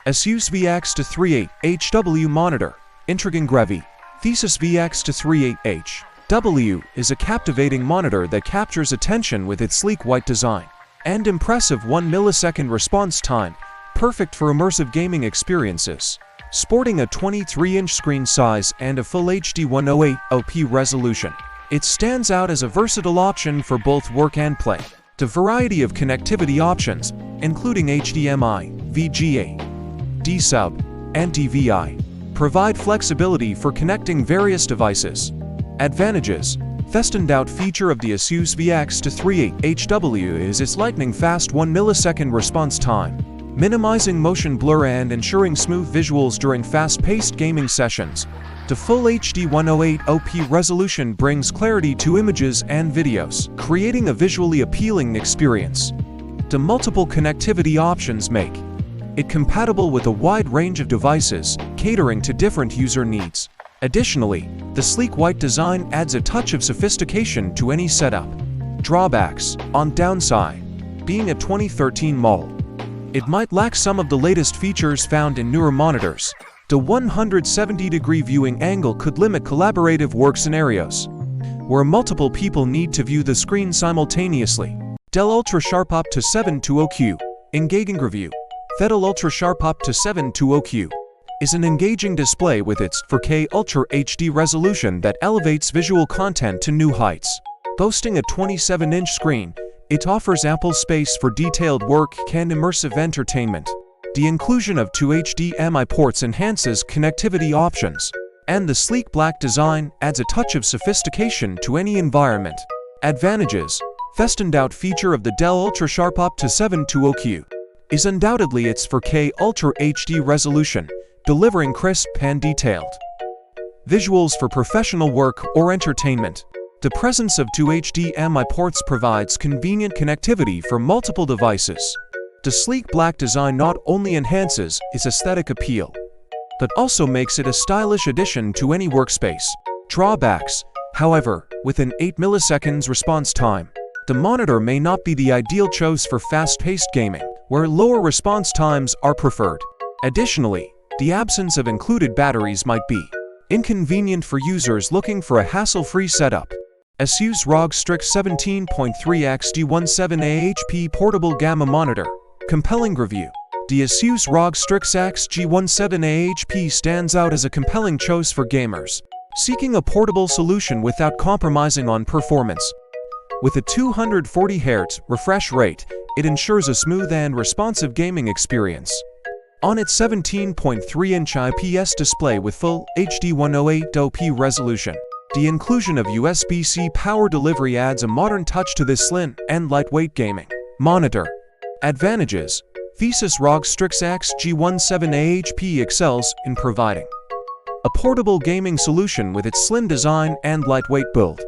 ASUS VX238H-W Monitor, Intriguing Grevi. ASUS VX238H-W is a captivating monitor that captures attention with its sleek white design and impressive 1 millisecond response time, perfect for immersive gaming experiences. Sporting a 23-inch screen size and a full HD 1080p resolution, it stands out as a versatile option for both work and play. The variety of connectivity options, including HDMI, VGA, D-Sub, and DVI, provide flexibility for connecting various devices. Advantages: the standout feature of the ASUS VX238H-W is its lightning-fast 1 millisecond response time, minimizing motion blur and ensuring smooth visuals during fast-paced gaming sessions. The full HD 1080p resolution brings clarity to images and videos, creating a visually appealing experience. The multiple connectivity options make it compatible with a wide range of devices, catering to different user needs. Additionally, the sleek white design adds a touch of sophistication to any setup. Drawbacks: on downside, being a 2013 model, it might lack some of the latest features found in newer monitors. The 170-degree viewing angle could limit collaborative work scenarios, where multiple people need to view the screen simultaneously. Dell Ultrasharp UP2720Q, Engaging Review. Dell Ultrasharp UP2720Q is an engaging display with its 4K Ultra HD resolution that elevates visual content to new heights. Boasting a 27-inch screen, it offers ample space for detailed work and immersive entertainment. The inclusion of 2 HDMI ports enhances connectivity options, and the sleek black design adds a touch of sophistication to any environment. Advantages: the standout feature of the Dell Ultrasharp UP2720Q is undoubtedly its 4K Ultra HD resolution, delivering crisp and detailed visuals for professional work or entertainment. The presence of 2 HDMI ports provides convenient connectivity for multiple devices. The sleek black design not only enhances its aesthetic appeal, but also makes it a stylish addition to any workspace. Drawbacks: however, with an 8 milliseconds response time, the monitor may not be the ideal choice for fast-paced gaming, where lower response times are preferred. Additionally, the absence of included batteries might be inconvenient for users looking for a hassle-free setup. ASUS ROG Strix 17.3X-G17AHP Portable Gamma Monitor. Compelling review. The ASUS ROG Strix X-G17AHP stands out as a compelling choice for gamers seeking a portable solution without compromising on performance. With a 240 Hz refresh rate, it ensures a smooth and responsive gaming experience. On its 17.3-inch IPS display with full HD 1080p resolution, the inclusion of USB-C power delivery adds a modern touch to this slim and lightweight gaming monitor. Advantages: ASUS ROG Strix X-G17AHP excels in providing a portable gaming solution with its slim design and lightweight build.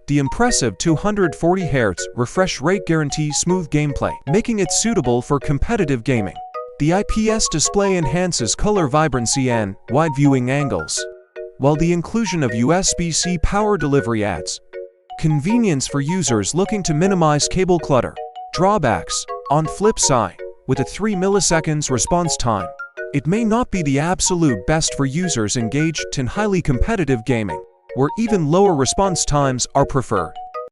The impressive 240 Hz refresh rate guarantees smooth gameplay, making it suitable for competitive gaming. The IPS display enhances color vibrancy and wide viewing angles, while the inclusion of USB-C power delivery adds convenience for users looking to minimize cable clutter. Drawbacks: on flip side, with a 3 milliseconds response time, it may not be the absolute best for users engaged in highly competitive gaming, where even lower response times are preferred.